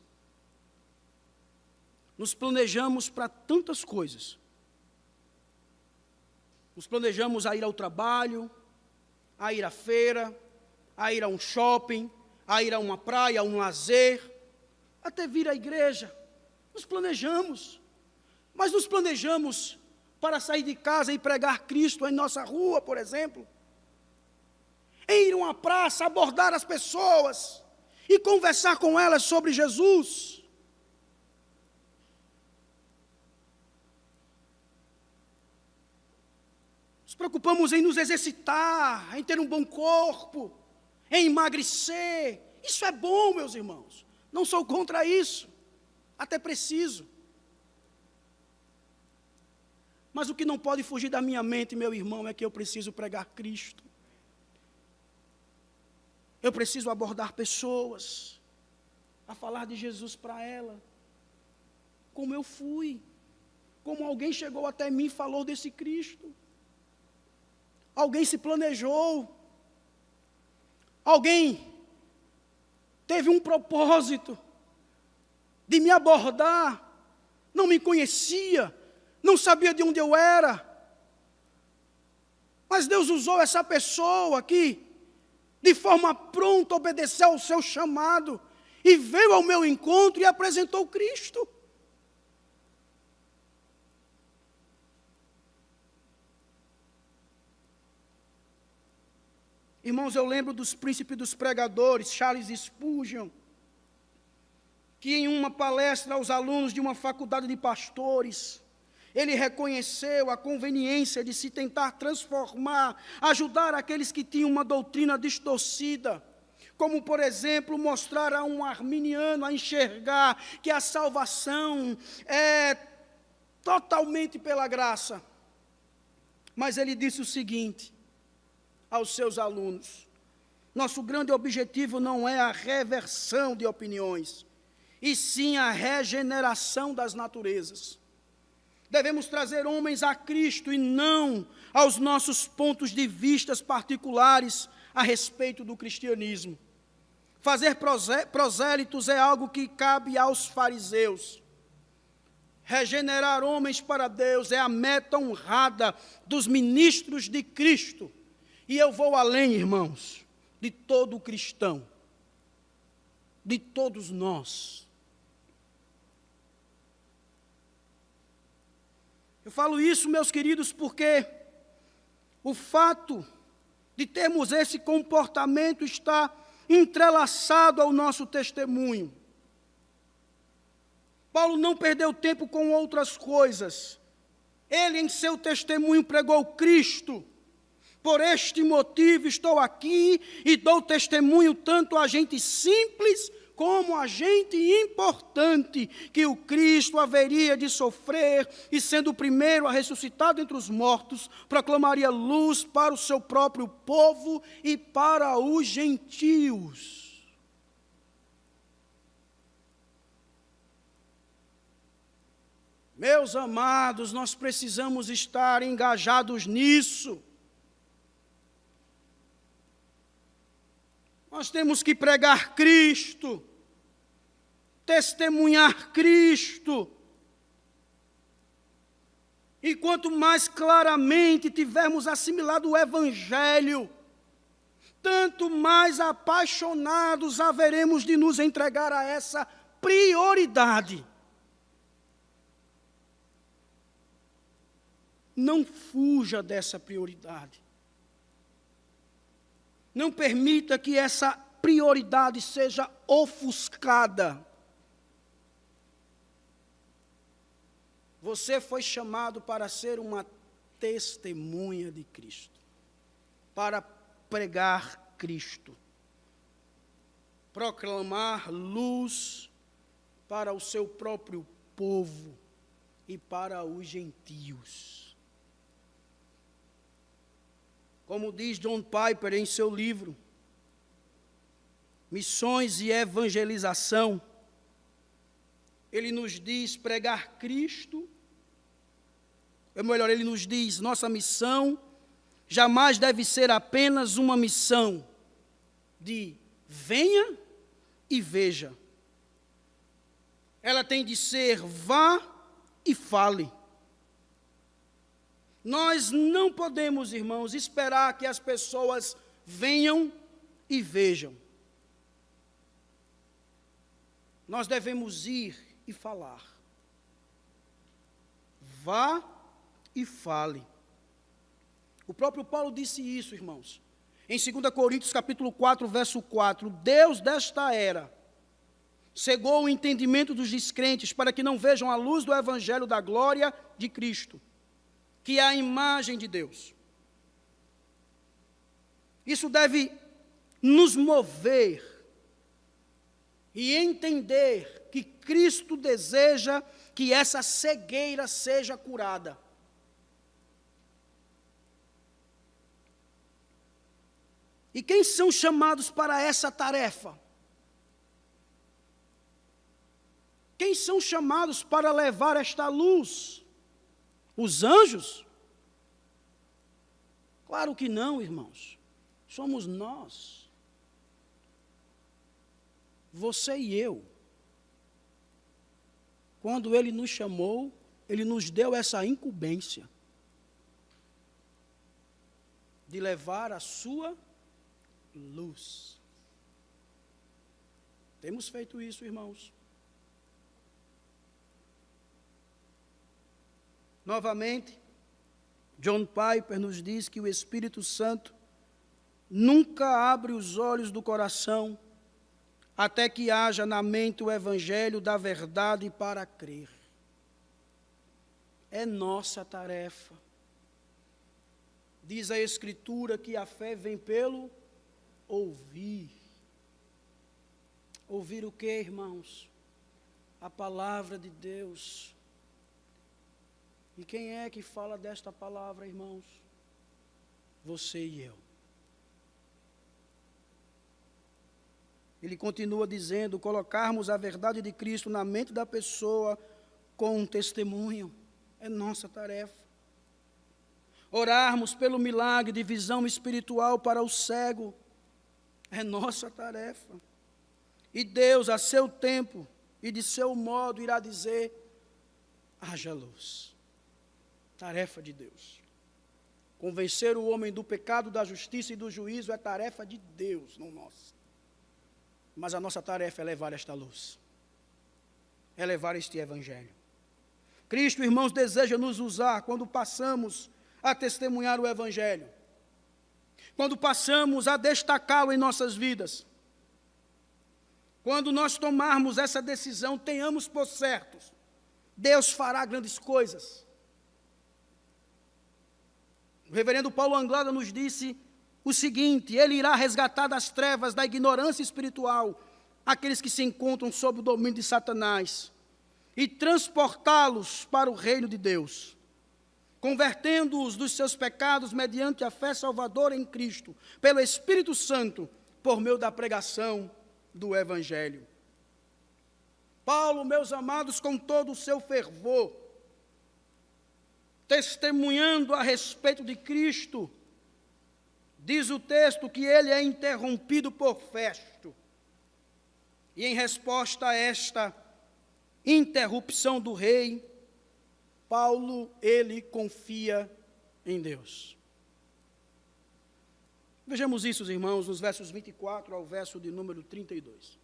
Nos planejamos para tantas coisas. Nos planejamos a ir ao trabalho, a ir à feira, a ir a um shopping, a ir a uma praia, a um lazer, até vir à igreja. Nos planejamos, mas nos planejamos para sair de casa e pregar Cristo em nossa rua, por exemplo. Em ir a uma praça, abordar as pessoas e conversar com elas sobre Jesus. Nos preocupamos em nos exercitar, em ter um bom corpo, em emagrecer, Isso é bom, meus irmãos. Não sou contra isso. Até preciso. Mas o que não pode fugir da minha mente, meu irmão, é que eu preciso pregar Cristo. Eu preciso abordar pessoas, a falar de Jesus para ela. Como eu fui. Como alguém chegou até mim e falou desse Cristo. Alguém se planejou. Alguém teve um propósito de me abordar. Não me conhecia. Não sabia de onde eu era. Mas Deus usou essa pessoa que, de forma pronta, obedeceu ao seu chamado e veio ao meu encontro e apresentou Cristo. Irmãos, eu lembro dos príncipes dos pregadores, Charles Spurgeon, que em uma palestra aos alunos de uma faculdade de pastores, ele reconheceu a conveniência de se tentar transformar, ajudar aqueles que tinham uma doutrina distorcida, como, por exemplo, mostrar a um arminiano a enxergar que a salvação é totalmente pela graça. Mas ele disse o seguinte aos seus alunos: nosso grande objetivo não é a reversão de opiniões, e sim a regeneração das naturezas. Devemos trazer homens a Cristo e não aos nossos pontos de vista particulares a respeito do cristianismo. Fazer prosélitos é algo que cabe aos fariseus. Regenerar homens para Deus é a meta honrada dos ministros de Cristo. E eu vou além, irmãos, de todo cristão, de todos nós. Eu falo isso, meus queridos, porque o fato de termos esse comportamento está entrelaçado ao nosso testemunho. Paulo não perdeu tempo com outras coisas. Ele, em seu testemunho, pregou Cristo. Por este motivo estou aqui e dou testemunho tanto a gente simples como a gente importante, que o Cristo haveria de sofrer e, sendo o primeiro a ressuscitar dentre os mortos, proclamaria luz para o seu próprio povo e para os gentios. Meus amados, nós precisamos estar engajados nisso. Nós temos que pregar Cristo, testemunhar Cristo. E quanto mais claramente tivermos assimilado o Evangelho, tanto mais apaixonados haveremos de nos entregar a essa prioridade. Não fuja dessa prioridade. Não permita que essa prioridade seja ofuscada. Você foi chamado para ser uma testemunha de Cristo, para pregar Cristo, proclamar luz para o seu próprio povo e para os gentios. Como diz John Piper em seu livro, Missões e Evangelização, ele nos diz pregar Cristo, ou melhor, ele nos diz, nossa missão jamais deve ser apenas uma missão de venha e veja. Ela tem de ser vá e fale. Nós não podemos, irmãos, esperar que as pessoas venham e vejam. Nós devemos ir e falar. Vá e fale. O próprio Paulo disse isso, irmãos. Em 2 Coríntios, capítulo 4, verso 4. Deus desta era cegou o entendimento dos descrentes para que não vejam a luz do evangelho da glória de Cristo, que é a imagem de Deus. Isso deve nos mover e entender que Cristo deseja que essa cegueira seja curada. E quem são chamados para essa tarefa? Quem são chamados para levar esta luz? Os anjos? Claro que não, irmãos. Somos nós. Você e eu. Quando Ele nos chamou, Ele nos deu essa incumbência de levar a sua luz. Temos feito isso, irmãos. Novamente, John Piper nos diz que o Espírito Santo nunca abre os olhos do coração até que haja na mente o evangelho da verdade para crer. É nossa tarefa. Diz a Escritura que a fé vem pelo ouvir. Ouvir o quê, irmãos? A palavra de Deus. E quem é que fala desta palavra, irmãos? Você e eu. Ele continua dizendo, colocarmos a verdade de Cristo na mente da pessoa com um testemunho. É nossa tarefa. Orarmos pelo milagre de visão espiritual para o cego. É nossa tarefa. E Deus, a seu tempo e de seu modo, irá dizer, haja luz. Tarefa de Deus. Convencer o homem do pecado, da justiça e do juízo é tarefa de Deus, não nossa. Mas a nossa tarefa é levar esta luz. É levar este evangelho. Cristo, irmãos, deseja nos usar quando passamos a testemunhar o evangelho. Quando passamos a destacá-lo em nossas vidas. Quando nós tomarmos essa decisão, tenhamos por certos, Deus fará grandes coisas. O reverendo Paulo Anglada nos disse o seguinte, ele irá resgatar das trevas, da ignorância espiritual, aqueles que se encontram sob o domínio de Satanás, e transportá-los para o reino de Deus, convertendo-os dos seus pecados mediante a fé salvadora em Cristo, pelo Espírito Santo, por meio da pregação do Evangelho. Paulo, meus amados, com todo o seu fervor, testemunhando a respeito de Cristo, diz o texto que ele é interrompido por Festo. E em resposta a esta interrupção do rei, Paulo, ele confia em Deus. Vejamos isso, irmãos, nos versos 24 ao verso de número 32.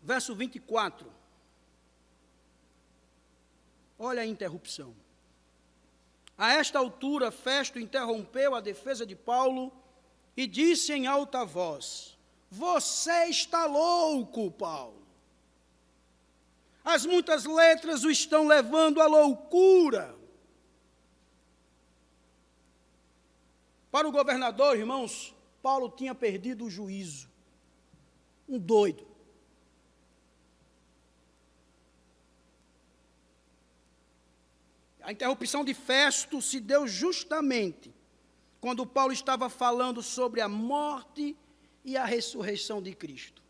Verso 24. Olha a interrupção. A esta altura, Festo interrompeu a defesa de Paulo e disse em alta voz, você está louco, Paulo. As muitas letras o estão levando à loucura. Para o governador, irmãos, Paulo tinha perdido o juízo. Um doido. A interrupção de Festo se deu justamente quando Paulo estava falando sobre a morte e a ressurreição de Cristo.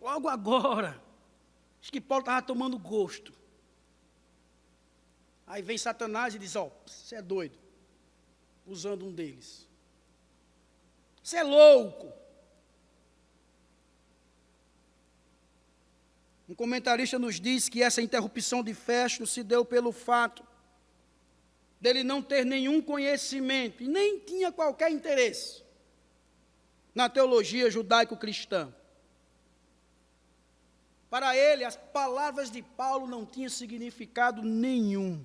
Logo agora, acho que Paulo estava tomando gosto. Aí vem Satanás e diz, você é doido, usando um deles. Você é louco. Um comentarista nos diz que essa interrupção de Festo se deu pelo fato dele não ter nenhum conhecimento e nem tinha qualquer interesse na teologia judaico-cristã. Para ele, as palavras de Paulo não tinham significado nenhum.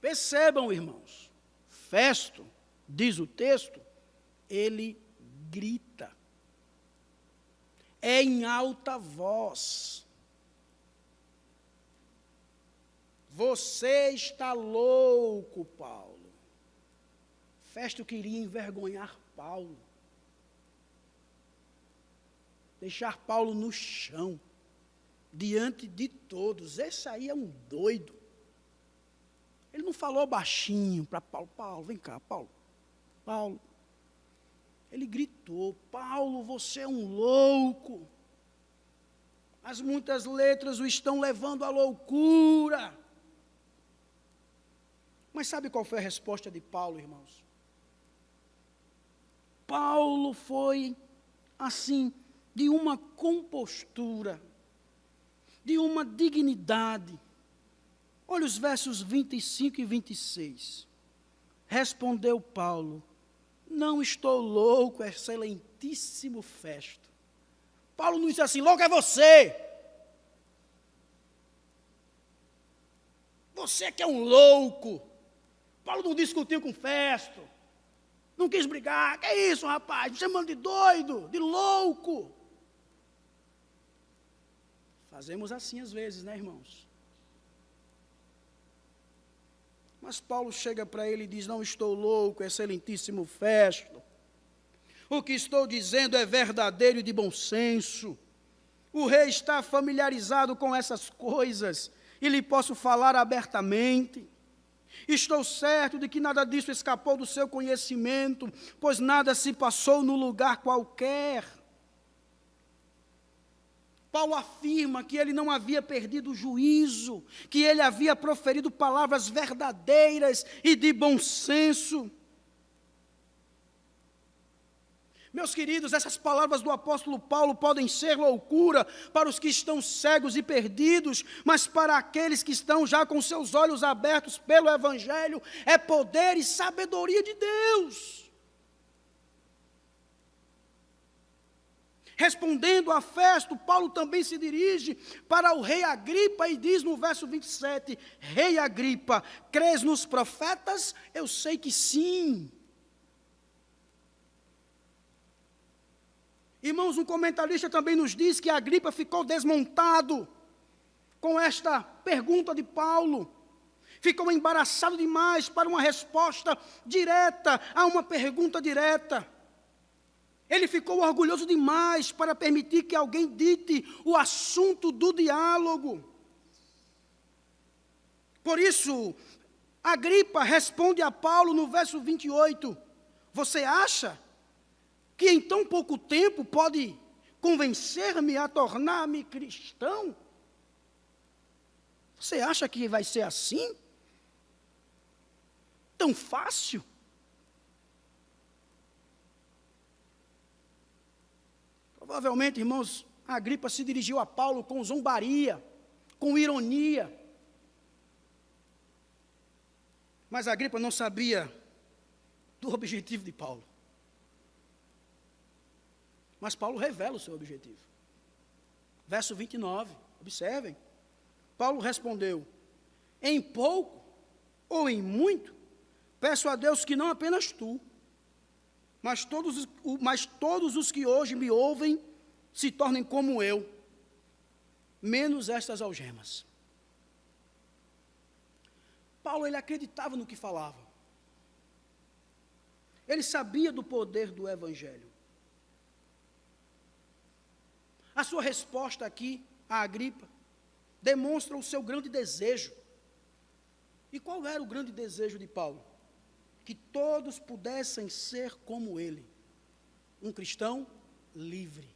Percebam, irmãos, Festo, diz o texto, ele grita. É em alta voz. Você está louco, Paulo. Festo queria envergonhar Paulo. Deixar Paulo no chão, diante de todos. Esse aí é um doido. Ele não falou baixinho para Paulo. Paulo, vem cá, Paulo. Paulo. Ele gritou, Paulo, você é um louco. As muitas letras o estão levando à loucura. Mas sabe qual foi a resposta de Paulo, irmãos? Paulo foi, assim, de uma compostura, de uma dignidade. Olha os versos 25 e 26. Respondeu Paulo, não estou louco, excelentíssimo Festo. Paulo não disse assim, louco é você. Você que é um louco. Paulo não discutiu com Festo. Não quis brigar. Que é isso, rapaz? Me chamando de doido, de louco. Fazemos assim às vezes, né, irmãos? Mas Paulo chega para ele e diz, não estou louco, excelentíssimo Festo. O que estou dizendo é verdadeiro e de bom senso. O rei está familiarizado com essas coisas e lhe posso falar abertamente. Estou certo de que nada disso escapou do seu conhecimento, pois nada se passou no lugar qualquer. Paulo afirma que ele não havia perdido o juízo, que ele havia proferido palavras verdadeiras e de bom senso. Meus queridos, essas palavras do apóstolo Paulo podem ser loucura para os que estão cegos e perdidos, mas para aqueles que estão já com seus olhos abertos pelo Evangelho, é poder e sabedoria de Deus. Respondendo a Festo, Paulo também se dirige para o rei Agripa e diz no verso 27, Rei Agripa, crês nos profetas? Eu sei que sim. Irmãos, um comentarista também nos diz que Agripa ficou desmontado com esta pergunta de Paulo. Ficou embaraçado demais para uma resposta direta a uma pergunta direta. Ele ficou orgulhoso demais para permitir que alguém dite o assunto do diálogo. Por isso, Agripa responde a Paulo no verso 28, você acha que em tão pouco tempo pode convencer-me a tornar-me cristão? Você acha que vai ser assim? Tão fácil? Provavelmente, irmãos, Agripa se dirigiu a Paulo com zombaria, com ironia. Mas Agripa não sabia do objetivo de Paulo. Mas Paulo revela o seu objetivo. Verso 29, observem. Paulo respondeu, em pouco ou em muito, peço a Deus que não apenas tu, mas todos os que hoje me ouvem se tornem como eu, menos estas algemas. Paulo, ele acreditava no que falava. Ele sabia do poder do Evangelho. A sua resposta aqui, a Agripa, demonstra o seu grande desejo. E qual era o grande desejo de Paulo? Que todos pudessem ser como ele, um cristão livre.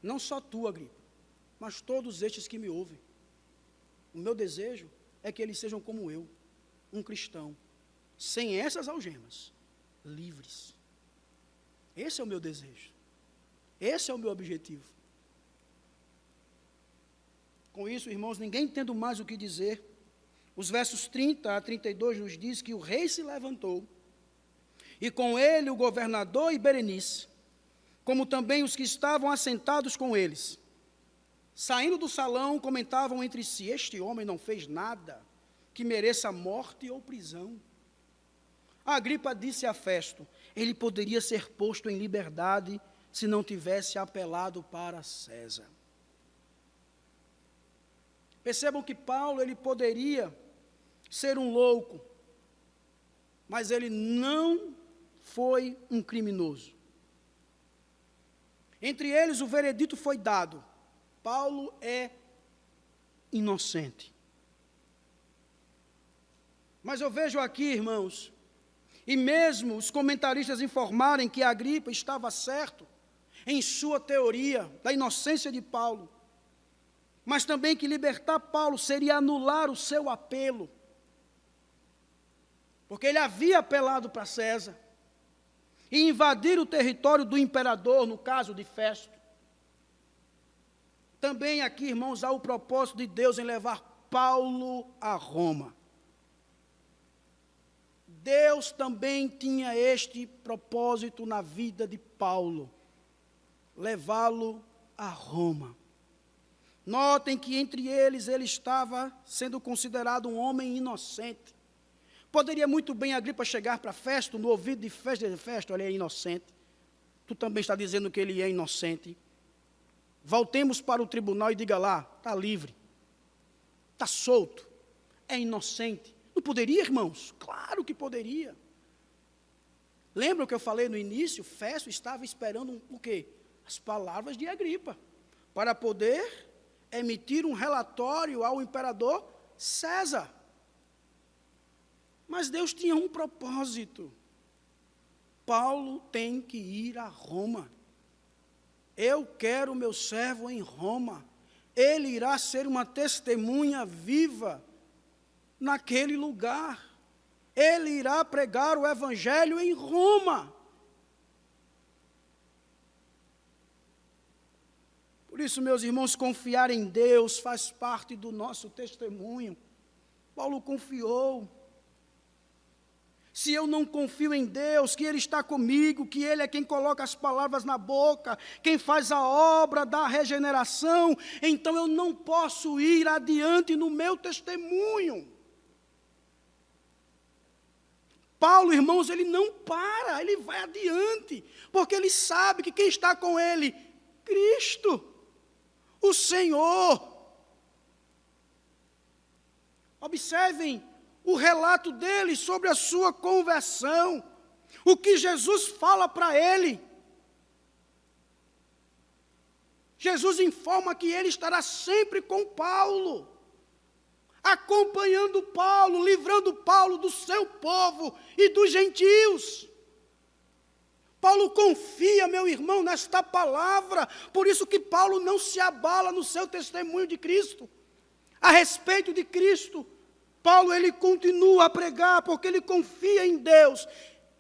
Não só tu, Agripa, mas todos estes que me ouvem. O meu desejo é que eles sejam como eu, um cristão, sem essas algemas, livres. Esse é o meu desejo. Esse é o meu objetivo. Com isso, irmãos, ninguém tendo mais o que dizer, os versos 30 a 32 nos diz que o rei se levantou, e com ele o governador e Berenice, como também os que estavam assentados com eles. Saindo do salão, comentavam entre si, este homem não fez nada que mereça morte ou prisão. A Agripa disse a Festo, ele poderia ser posto em liberdade se não tivesse apelado para César. Percebam que Paulo, ele poderia ser um louco, mas ele não foi um criminoso. Entre eles, o veredito foi dado: Paulo é inocente. Mas eu vejo aqui, irmãos, e mesmo os comentaristas informarem que Agripa estava certo em sua teoria da inocência de Paulo, mas também que libertar Paulo seria anular o seu apelo, porque ele havia apelado para César, e invadir o território do imperador, no caso de Festo. Também aqui, irmãos, há o propósito de Deus em levar Paulo a Roma. Deus também tinha este propósito na vida de Paulo, levá-lo a Roma. Notem que entre eles ele estava sendo considerado um homem inocente. Poderia muito bem Agripa chegar para Festo, no ouvido de Festo, dizer: Festo, ele é inocente. Tu também está dizendo que ele é inocente. Voltemos para o tribunal e diga lá: está livre, está solto, é inocente. Não poderia, irmãos? Claro que poderia. Lembra o que eu falei no início? Festo estava esperando o quê? As palavras de Agripa, para poder emitir um relatório ao imperador César. Mas Deus tinha um propósito. Paulo tem que ir a Roma. Eu quero meu servo em Roma. Ele irá ser uma testemunha viva naquele lugar. Ele irá pregar o evangelho em Roma. Por isso, meus irmãos, confiar em Deus faz parte do nosso testemunho. Paulo confiou. Se eu não confio em Deus, que Ele está comigo, que Ele é quem coloca as palavras na boca, quem faz a obra da regeneração, então eu não posso ir adiante no meu testemunho. Paulo, irmãos, ele não para, ele vai adiante, porque ele sabe que quem está com ele? Cristo, o Senhor. Observem o relato dele sobre a sua conversão, o que Jesus fala para ele. Jesus informa que ele estará sempre com Paulo, acompanhando Paulo, livrando Paulo do seu povo e dos gentios. Paulo confia, meu irmão, nesta palavra, por isso que Paulo não se abala no seu testemunho de Cristo, a respeito de Cristo. Paulo, ele continua a pregar, porque ele confia em Deus.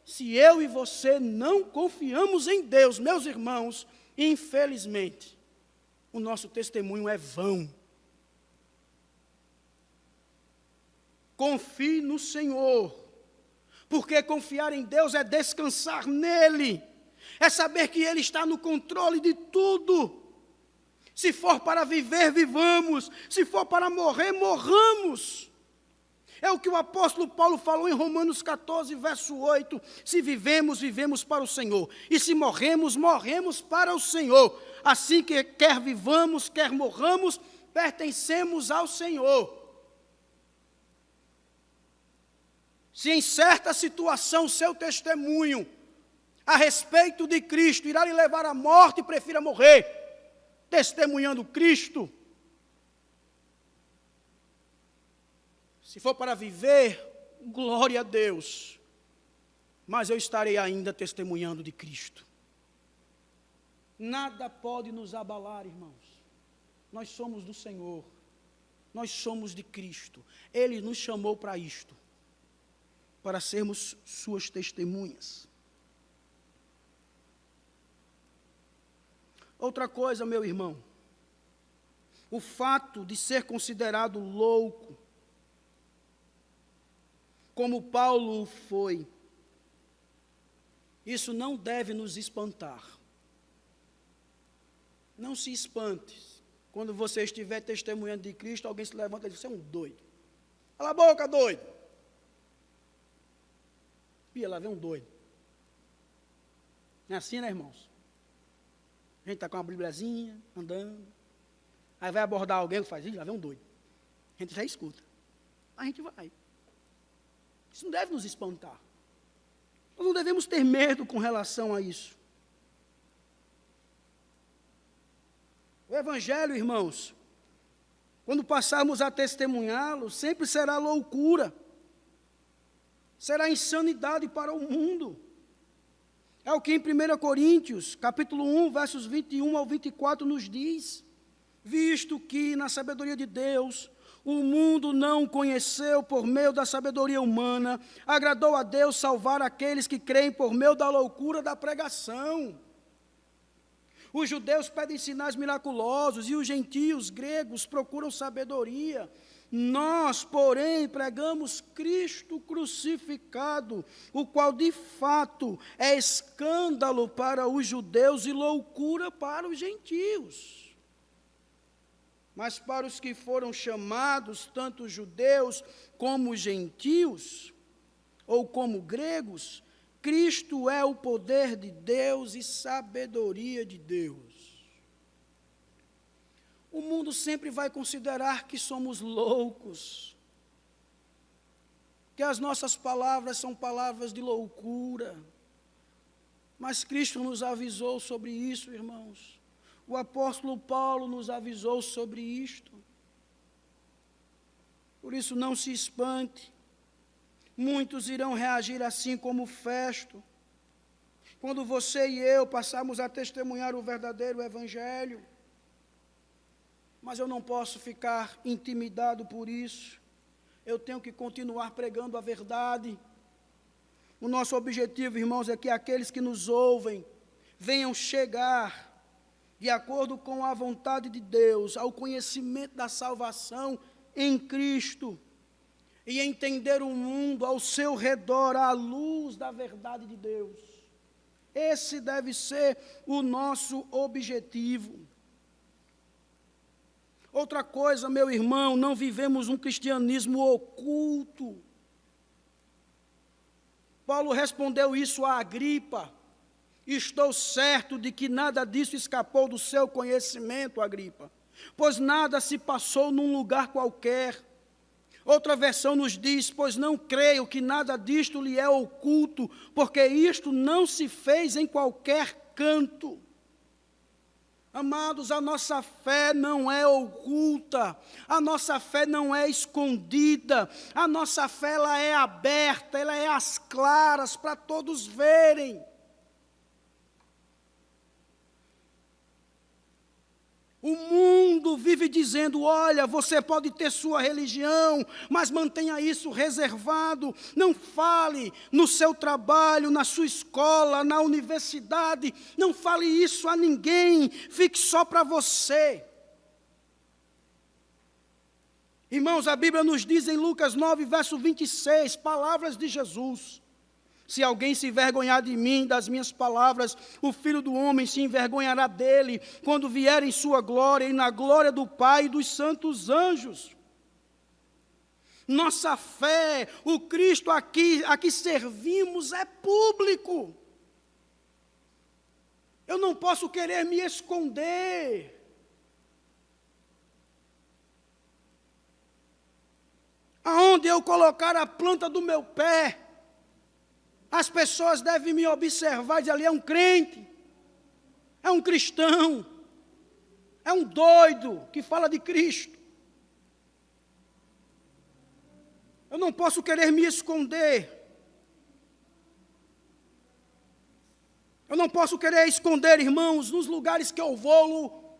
Se eu e você não confiamos em Deus, meus irmãos, infelizmente, o nosso testemunho é vão. Confie no Senhor, porque confiar em Deus é descansar nele, é saber que Ele está no controle de tudo. Se for para viver, vivamos, se for para morrer, morramos. É o que o apóstolo Paulo falou em Romanos 14, verso 8, se vivemos, vivemos para o Senhor, e se morremos, morremos para o Senhor. Assim que quer vivamos, quer morramos, pertencemos ao Senhor. Se em certa situação seu testemunho a respeito de Cristo irá lhe levar à morte, prefira morrer testemunhando Cristo. Se for para viver, glória a Deus, mas eu estarei ainda testemunhando de Cristo. Nada pode nos abalar, irmãos. Nós somos do Senhor, nós somos de Cristo. Ele nos chamou para isto, para sermos suas testemunhas. Outra coisa, meu irmão, o fato de ser considerado louco, como Paulo foi, isso não deve nos espantar. Não se espante. Quando você estiver testemunhando de Cristo, alguém se levanta e diz: você é um doido. Cala a boca, doido. Pia, lá vem um doido. É assim, né, irmãos? A gente está com uma bibliazinha, andando. Aí vai abordar alguém que faz isso, lá vem um doido. A gente já escuta. A gente vai. Isso não deve nos espantar. Nós não devemos ter medo com relação a isso. O Evangelho, irmãos, quando passarmos a testemunhá-lo, sempre será loucura. Será insanidade para o mundo. É o que em 1 Coríntios, capítulo 1, versos 21 ao 24, nos diz. Visto que, na sabedoria de Deus, o mundo não conheceu por meio da sabedoria humana, agradou a Deus salvar aqueles que creem por meio da loucura da pregação. Os judeus pedem sinais miraculosos e os gentios gregos procuram sabedoria. Nós, porém, pregamos Cristo crucificado, o qual de fato é escândalo para os judeus e loucura para os gentios. Mas para os que foram chamados, tanto judeus como gentios, ou como gregos, Cristo é o poder de Deus e sabedoria de Deus. O mundo sempre vai considerar que somos loucos, que as nossas palavras são palavras de loucura. Mas Cristo nos avisou sobre isso, irmãos. O apóstolo Paulo nos avisou sobre isto. Por isso não se espante. Muitos irão reagir assim como Festo, quando você e eu passarmos a testemunhar o verdadeiro Evangelho. Mas eu não posso ficar intimidado por isso. Eu tenho que continuar pregando a verdade. O nosso objetivo, irmãos, é que aqueles que nos ouvem venham chegar, de acordo com a vontade de Deus, ao conhecimento da salvação em Cristo e entender o mundo ao seu redor à luz da verdade de Deus. Esse deve ser o nosso objetivo. Outra coisa, meu irmão, não vivemos um cristianismo oculto. Paulo respondeu isso a Agripa. Estou certo de que nada disso escapou do seu conhecimento, Agripa, pois nada se passou num lugar qualquer. Outra versão nos diz, pois não creio que nada disto lhe é oculto, porque isto não se fez em qualquer canto. Amados, a nossa fé não é oculta, a nossa fé não é escondida, a nossa fé ela é aberta, ela é às claras para todos verem. O mundo vive dizendo, olha, você pode ter sua religião, mas mantenha isso reservado, não fale no seu trabalho, na sua escola, na universidade, não fale isso a ninguém, fique só para você. Irmãos, a Bíblia nos diz em Lucas 9, verso 26, palavras de Jesus. Se alguém se envergonhar de mim, das minhas palavras, o Filho do Homem se envergonhará dele, quando vier em sua glória e na glória do Pai e dos santos anjos. Nossa fé, o Cristo a que servimos é público. Eu não posso querer me esconder. Aonde eu colocar a planta do meu pé, as pessoas devem me observar e dizer, ali é um crente, é um cristão, é um doido que fala de Cristo. Eu não posso querer me esconder. Eu não posso querer esconder, irmãos, nos lugares que eu vou,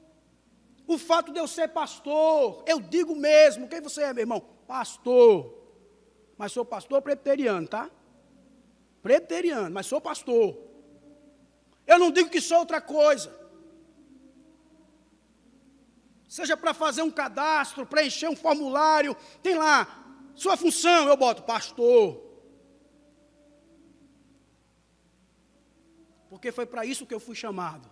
o fato de eu ser pastor. Eu digo mesmo, quem você é, meu irmão? Pastor. Mas sou pastor presbiteriano, tá? Presbiteriano, mas sou pastor. Eu não digo que sou outra coisa. Seja para fazer um cadastro, preencher um formulário, tem lá, sua função, eu boto pastor. Porque foi para isso que eu fui chamado.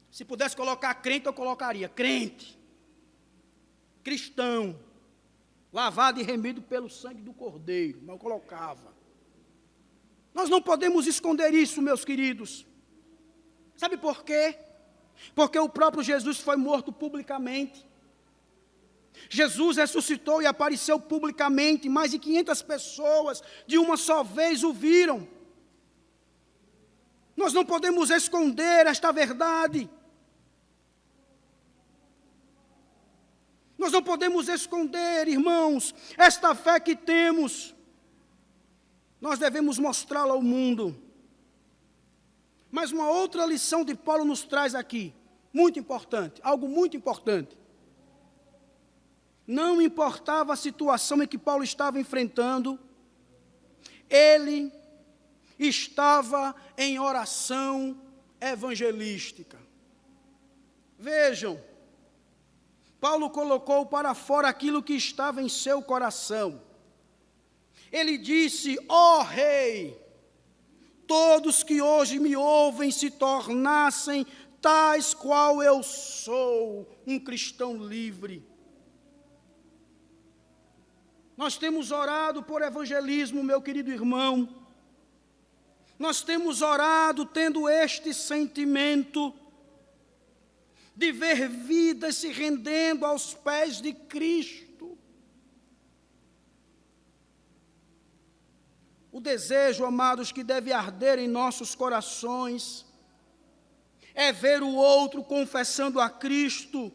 Se pudesse colocar crente, eu colocaria crente, cristão, lavado e remido pelo sangue do Cordeiro, mas eu colocava. Nós não podemos esconder isso, meus queridos. Sabe por quê? Porque o próprio Jesus foi morto publicamente. Jesus ressuscitou e apareceu publicamente, mais de 500 pessoas de uma só vez o viram. Nós não podemos esconder esta verdade. Nós não podemos esconder, irmãos, esta fé que temos. Nós devemos mostrá-la ao mundo. Mas uma outra lição de Paulo nos traz aqui, muito importante, algo muito importante. Não importava a situação em que Paulo estava enfrentando, ele estava em oração evangelística. Vejam, Paulo colocou para fora aquilo que estava em seu coração. Ele disse: ó rei, todos que hoje me ouvem se tornassem tais qual eu sou, um cristão livre. Nós temos orado por evangelismo, meu querido irmão. Nós temos orado tendo este sentimento de ver vidas se rendendo aos pés de Cristo. O desejo, amados, que deve arder em nossos corações é ver o outro confessando a Cristo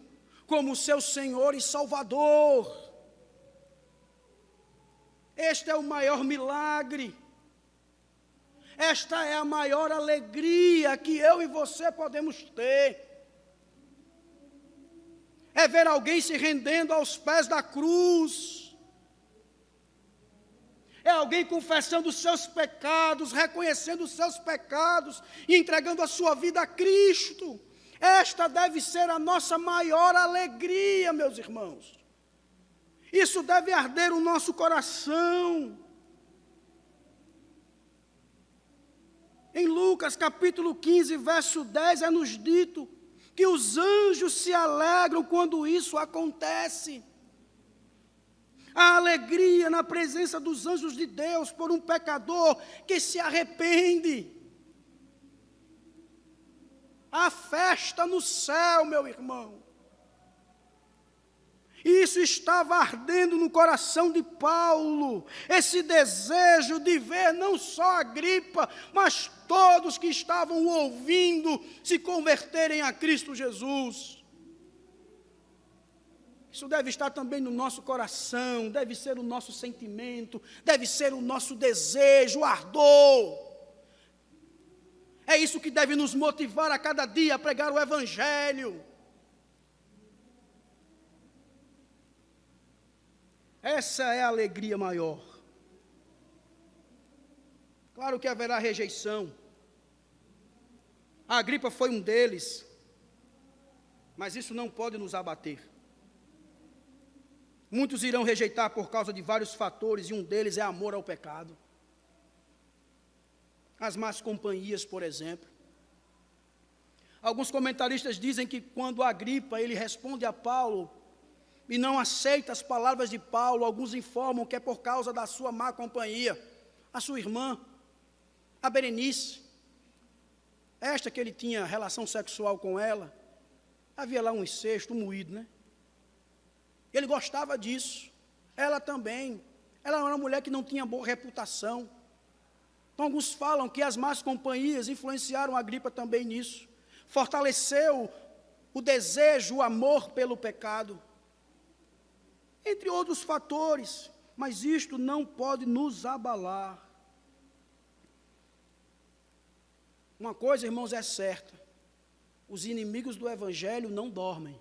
como seu Senhor e Salvador. Este é o maior milagre. Esta é a maior alegria que eu e você podemos ter. É ver alguém se rendendo aos pés da cruz. É alguém confessando os seus pecados, reconhecendo os seus pecados e entregando a sua vida a Cristo. Esta deve ser a nossa maior alegria, meus irmãos. Isso deve arder o nosso coração. Em Lucas capítulo 15, verso 10, é nos dito que os anjos se alegram quando isso acontece. A alegria na presença dos anjos de Deus por um pecador que se arrepende. A festa no céu, meu irmão. Isso estava ardendo no coração de Paulo, esse desejo de ver não só Agripa, mas todos que estavam ouvindo se converterem a Cristo Jesus. Isso deve estar também no nosso coração, deve ser o nosso sentimento, deve ser o nosso desejo, o ardor. É isso que deve nos motivar a cada dia a pregar o Evangelho. Essa é a alegria maior. Claro que haverá rejeição. A Agripa foi um deles, mas isso não pode nos abater. Muitos irão rejeitar por causa de vários fatores, e um deles é amor ao pecado. As más companhias, por exemplo. Alguns comentaristas dizem que quando Agripa ele responde a Paulo e não aceita as palavras de Paulo, alguns informam que é por causa da sua má companhia. A sua irmã, a Berenice, esta que ele tinha relação sexual com ela, havia lá um incesto, um moído, né? Ele gostava disso, ela também. Ela era uma mulher que não tinha boa reputação. Então, alguns falam que as más companhias influenciaram a Agripa também nisso. Fortaleceu o desejo, o amor pelo pecado. Entre outros fatores, mas isto não pode nos abalar. Uma coisa, irmãos, é certa: os inimigos do Evangelho não dormem.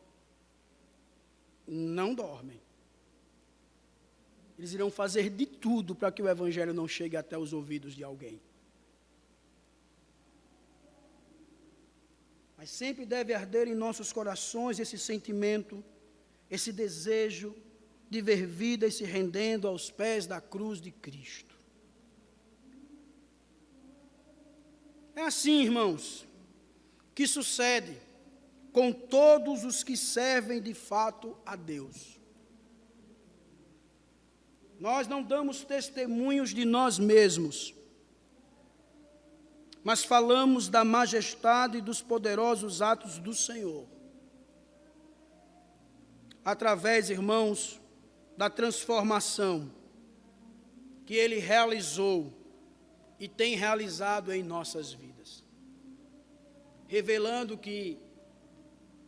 Não dormem. Eles irão fazer de tudo para que o Evangelho não chegue até os ouvidos de alguém. Mas sempre deve arder em nossos corações esse sentimento, esse desejo de ver vidas se rendendo aos pés da cruz de Cristo. É assim, irmãos, que sucede com todos os que servem de fato a Deus. Nós não damos testemunhos de nós mesmos, mas falamos da majestade e dos poderosos atos do Senhor. através, irmãos, da transformação que Ele realizou e tem realizado em nossas vidas, revelando que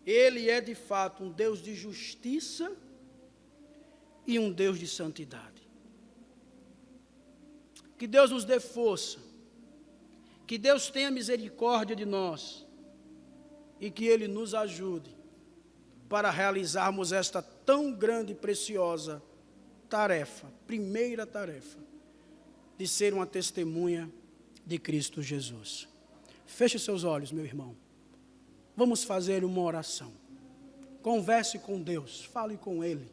Ele é de fato um Deus de justiça e um Deus de santidade. Que Deus nos dê força, que Deus tenha misericórdia de nós e que Ele nos ajude para realizarmos esta tão grande e preciosa tarefa, primeira tarefa, de ser uma testemunha de Cristo Jesus. Feche seus olhos, meu irmão. Vamos fazer uma oração. Converse com Deus, fale com Ele.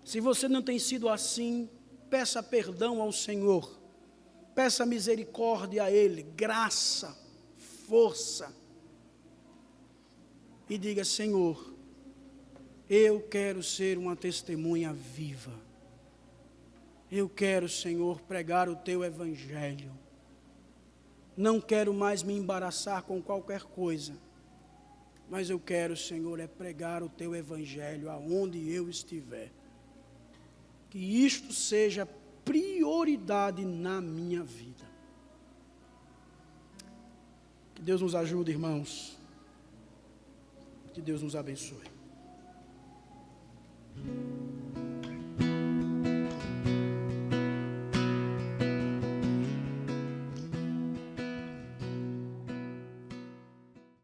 Se você não tem sido assim, peça perdão ao Senhor. Peça misericórdia a Ele, graça, força. E diga: Senhor, eu quero ser uma testemunha viva. Eu quero, Senhor, pregar o Teu Evangelho. Não quero mais me embaraçar com qualquer coisa. Mas eu quero, Senhor, é pregar o Teu Evangelho aonde eu estiver. Que isto seja prioridade na minha vida. Que Deus nos ajude, irmãos. Que Deus nos abençoe.